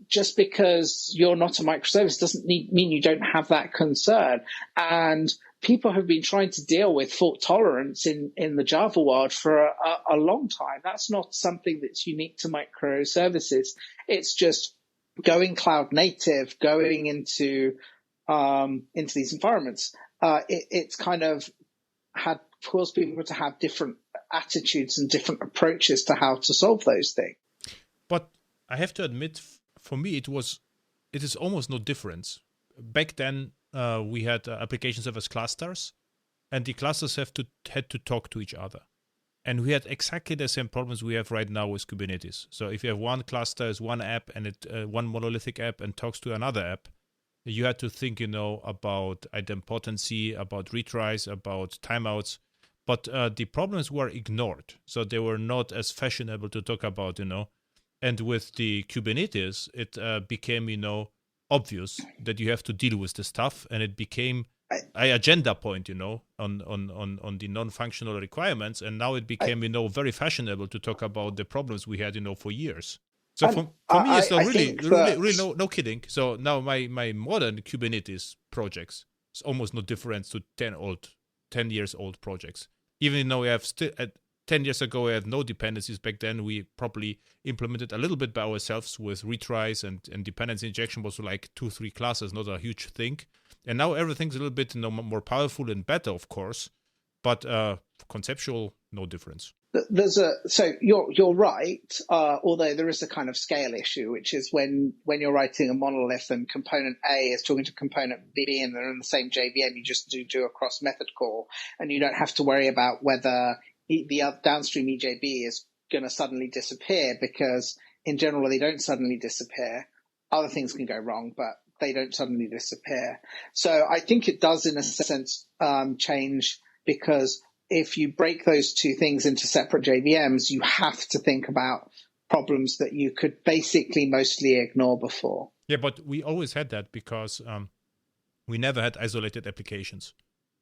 Just because you're not a microservice doesn't mean you don't have that concern. And people have been trying to deal with fault tolerance in the Java world for a long time. That's not something that's unique to microservices. It's just going cloud native, going into these environments. It's kind of caused people to have different attitudes and different approaches to how to solve those things. But I have to admit, for me, it is almost no difference. Back then, we had application servers clusters, and the clusters had to talk to each other. And we had exactly the same problems we have right now with Kubernetes. So if you have one cluster as one app and one monolithic app and talks to another app, you had to think, about idempotency, about retries, about timeouts. But the problems were ignored. So they were not as fashionable to talk about, And with the Kubernetes, it became, obvious that you have to deal with the stuff, and it became an agenda point, on the non-functional requirements, and now it became, very fashionable to talk about the problems we had, for years. So for me, it's not really no kidding. So now my modern Kubernetes projects is almost no difference to 10 years old projects. Even though we have still 10 years ago, we had no dependencies. Back then, we probably implemented a little bit by ourselves with retries, and dependency injection was like 2-3 classes, not a huge thing. And now everything's a little bit more powerful and better, of course, but conceptual, no difference. So you're right, although there is a kind of scale issue, which is when you're writing a monolith and component A is talking to component B and they're in the same JVM, you just do a cross method call, and you don't have to worry about whether the downstream EJB is going to suddenly disappear, because in general they don't suddenly disappear. Other things can go wrong, but they don't suddenly disappear. So I think it does, in a sense, change, because if you break those two things into separate JVMs, you have to think about problems that you could basically mostly ignore before. Yeah, but we always had that because we never had isolated applications.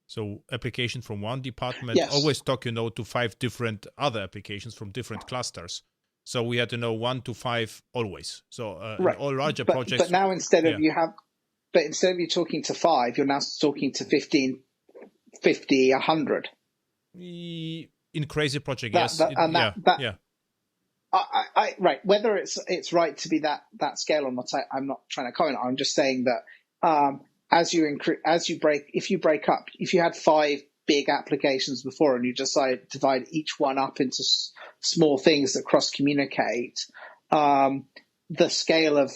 So application from one department always talk, to 5 different other applications from different clusters. So we had to know 1 to 5 always. So in all larger projects. But now instead of you talking to 5, you're now talking to 15, 50, 100. In crazy project, yes. Right. Whether it's right to be that scale or not, I'm not trying to comment. I'm just saying that if you had 5 big applications before and you divide each one up into small things that cross communicate, the scale of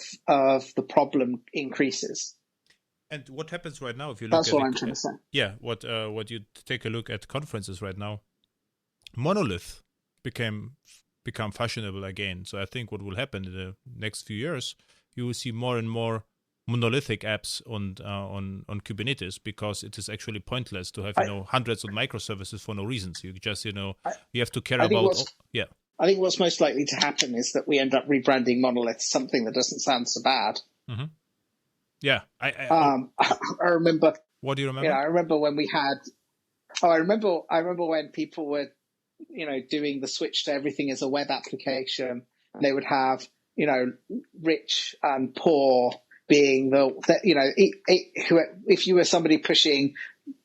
the problem increases. And what happens right now if you look That's what I'm trying to say. Yeah, what you take a look at conferences right now, monolith become fashionable again. So I think what will happen in the next few years, you will see more and more monolithic apps on Kubernetes, because it is actually pointless to have hundreds of microservices for no reasons. You just you have to care about. I think what's most likely to happen is that we end up rebranding monoliths, something that doesn't sound so bad. Mm-hmm. Yeah, I remember. What do you remember? I remember when we had. I remember when people were, doing the switch to everything as a web application. And they would have, rich and poor being if you were somebody pushing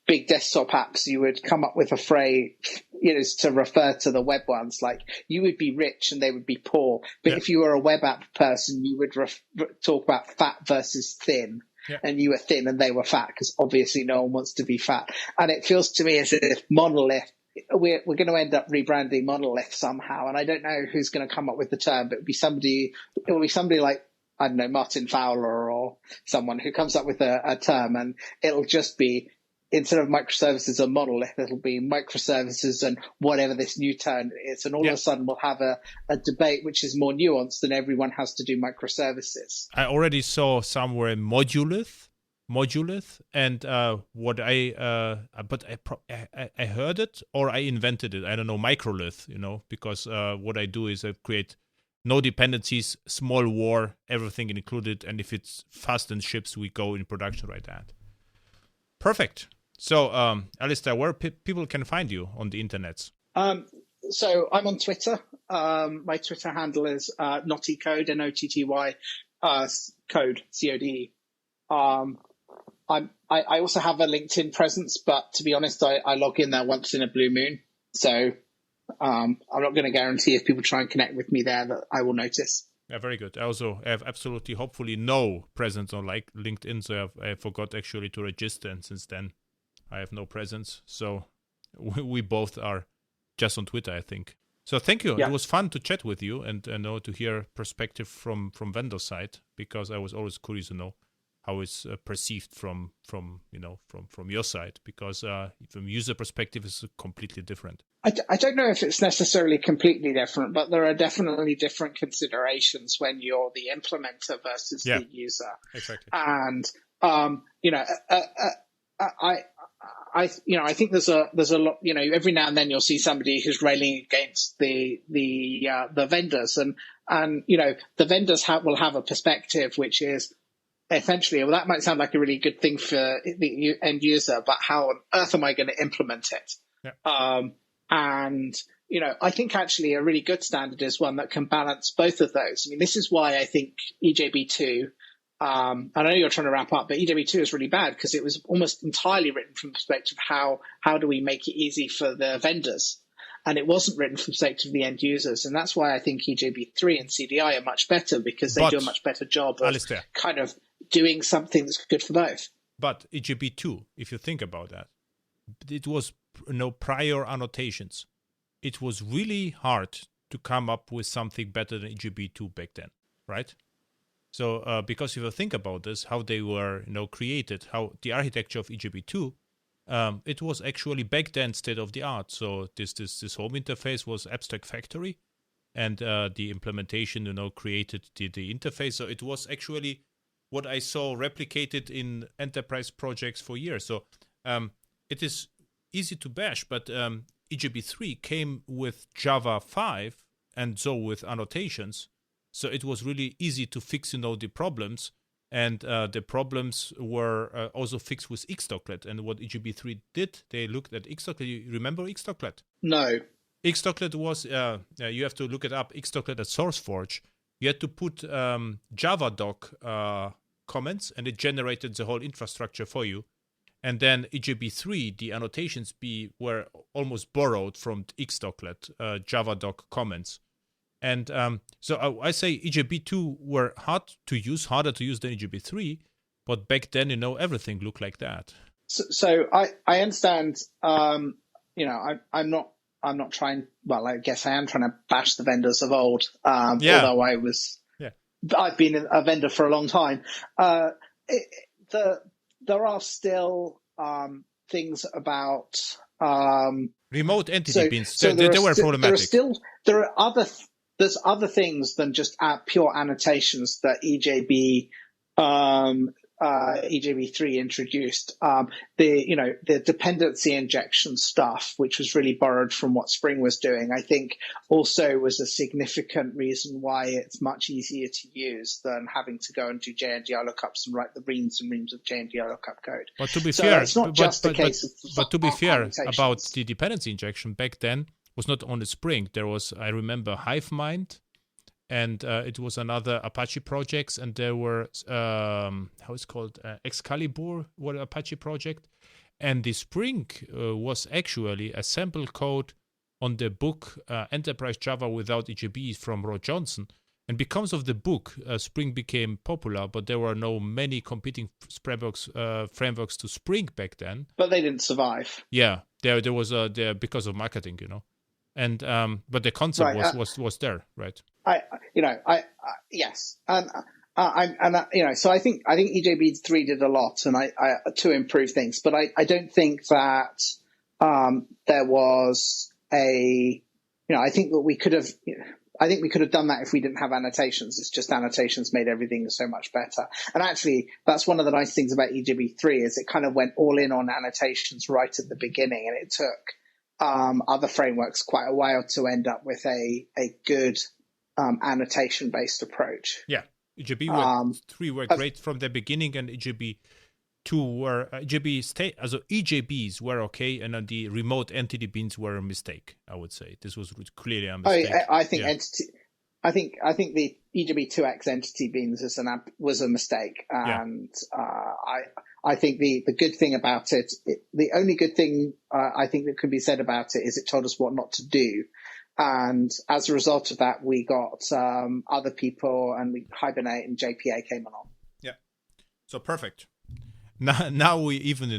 big desktop apps, you would come up with a phrase, to refer to the web ones, like you would be rich and they would be poor. But if you were a web app person, you would talk about fat versus thin. Yeah. And you were thin and they were fat, because obviously no one wants to be fat. And it feels to me as if monolith, we're going to end up rebranding monolith somehow. And I don't know who's going to come up with the term, but it will be somebody like, I don't know, Martin Fowler or someone who comes up with a term, and it'll just be, instead of microservices and monolith, it'll be microservices and whatever this new term is. And all of a sudden we'll have a debate which is more nuanced, and everyone has to do microservices. I already saw somewhere monolith, and what I heard it, or I invented it. I don't know, microlith, because what I do is I create no dependencies, small war, everything included. And if it's fast and ships, we go in production right at. Perfect. So, Alistair, where people can find you on the internets? So I'm on Twitter. My Twitter handle is nottcode, Notty, code, CODE. I also have a LinkedIn presence, but to be honest, I log in there once in a blue moon. So I'm not going to guarantee if people try and connect with me there that I will notice. Yeah, very good. I also have absolutely, hopefully, no presence on LinkedIn, so I forgot actually to register, and since then I have no presence. So we both are just on Twitter, I think. So thank you. Yeah. It was fun to chat with you and to hear perspective from vendor side, because I was always curious to know how it's perceived from your side, because from user perspective it's completely different. I don't know if it's necessarily completely different, but there are definitely different considerations when you're the implementer versus the user. Exactly. And I think there's a lot. Every now and then you'll see somebody who's railing against the vendors, and the vendors will have a perspective which is essentially, well, that might sound like a really good thing for the end user, but how on earth am I going to implement it? Yeah. I think actually a really good standard is one that can balance both of those. I mean, this is why I think EJB2, I know you're trying to wrap up, but EJB2 is really bad because it was almost entirely written from the perspective of how do we make it easy for the vendors? And it wasn't written from the perspective of the end users. And that's why I think EJB3 and CDI are much better, because they do a much better job of kind of doing something that's good for both. But EJB2, if you think about that, it was prior annotations. It was really hard to come up with something better than EJB2 back then, right? So because if you think about this, how they were created, how the architecture of EJB2, it was actually back then state of the art. So this home interface was abstract factory, and the implementation created the interface. So it was actually what I saw replicated in enterprise projects for years. So it is easy to bash, but EJB3 came with Java 5 and so with annotations. So it was really easy to fix, the problems. And the problems were also fixed with Xdoclet. And what EJB3 did, they looked at Xdoclet. You remember Xdoclet? No. Xdoclet was, you have to look it up, Xdoclet at SourceForge. You had to put Javadoc comments, and it generated the whole infrastructure for you. And then EJB3, the annotations were almost borrowed from Xdoclet, Javadoc comments. And so I say EJB2 were harder to use than EJB3, but back then, everything looked like that. So I understand. I'm not trying. Well, I guess I am trying to bash the vendors of old. Although I've been a vendor for a long time. There are still things about remote entity beans. They were problematic. There's other things than just pure annotations that EJB3 introduced. The dependency injection stuff, which was really borrowed from what Spring was doing, I think also was a significant reason why it's much easier to use than having to go and do JNDR lookups and write the reams and reams of JNDR lookup code. But to be fair, it's not just the case but to be fair about the dependency injection back then was not only Spring. There was, I remember, HiveMind, and it was another Apache projects, and there were how it's called Excalibur, what Apache project, and the Spring was actually a sample code on the book Enterprise Java Without EJB from Rod Johnson, and because of the book, Spring became popular, but there were no many competing frameworks to Spring back then. But they didn't survive. Yeah, there was because of marketing, and but the concept was there, right? Yes, and so I think EJB3 did a lot, and I to improve things, but I don't think that there was I think that we could have. I think we could have done that if we didn't have annotations. It's just annotations made everything so much better. And actually, that's one of the nice things about EJB3 is it kind of went all in on annotations right at the beginning, and it took other frameworks quite a while to end up with a good annotation-based approach. Yeah, EJB3 were great from the beginning, and EJB2 were EJBs were okay, and then the remote entity beans were a mistake. I would say this was clearly a mistake. I think I think the EJB2x entity beans was a mistake, and I think the good thing about it, the only good thing I think that could be said about it is it told us what not to do. And as a result of that, we got other people, and Hibernate and JPA came along. Yeah. So perfect. Now we even,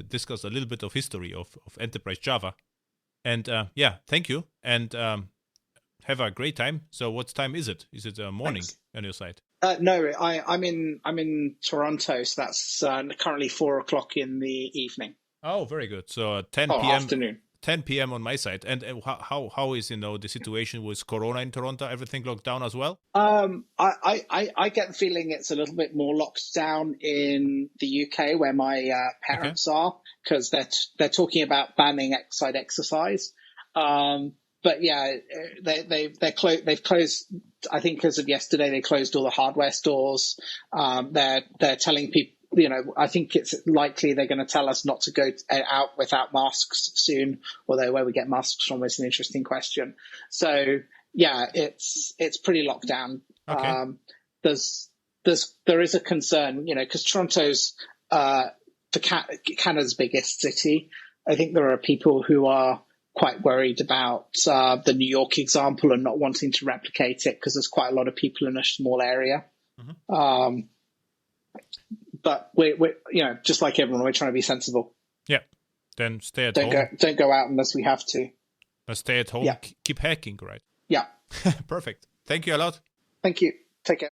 discuss a little bit of history of Enterprise Java. And thank you. And have a great time. So what time is it? Is it morning on your side? No, I'm in Toronto, so that's currently 4:00 in the evening. Oh, very good. So 10 p.m. Afternoon. 10 p.m. on my side. And how is the situation with Corona in Toronto? Everything locked down as well? I get the feeling it's a little bit more locked down in the UK where my parents are, because they're talking about banning outside exercise. But yeah, they've closed. I think as of yesterday, they closed all the hardware stores. They're telling people. I think it's likely they're going to tell us not to go out without masks soon, although where we get masks from is an interesting question. So yeah, it's pretty locked down. Okay. There is a concern, because Toronto's Canada's biggest city. I think there are people who are quite worried about the New York example and not wanting to replicate it because there's quite a lot of people in a small area. Mm-hmm. but we're just like everyone, we're trying to be sensible. Yeah. Then stay at home. Don't go out unless we have to. Stay at home. Yeah. Keep hacking, right? Yeah. Perfect. Thank you a lot. Thank you. Take care.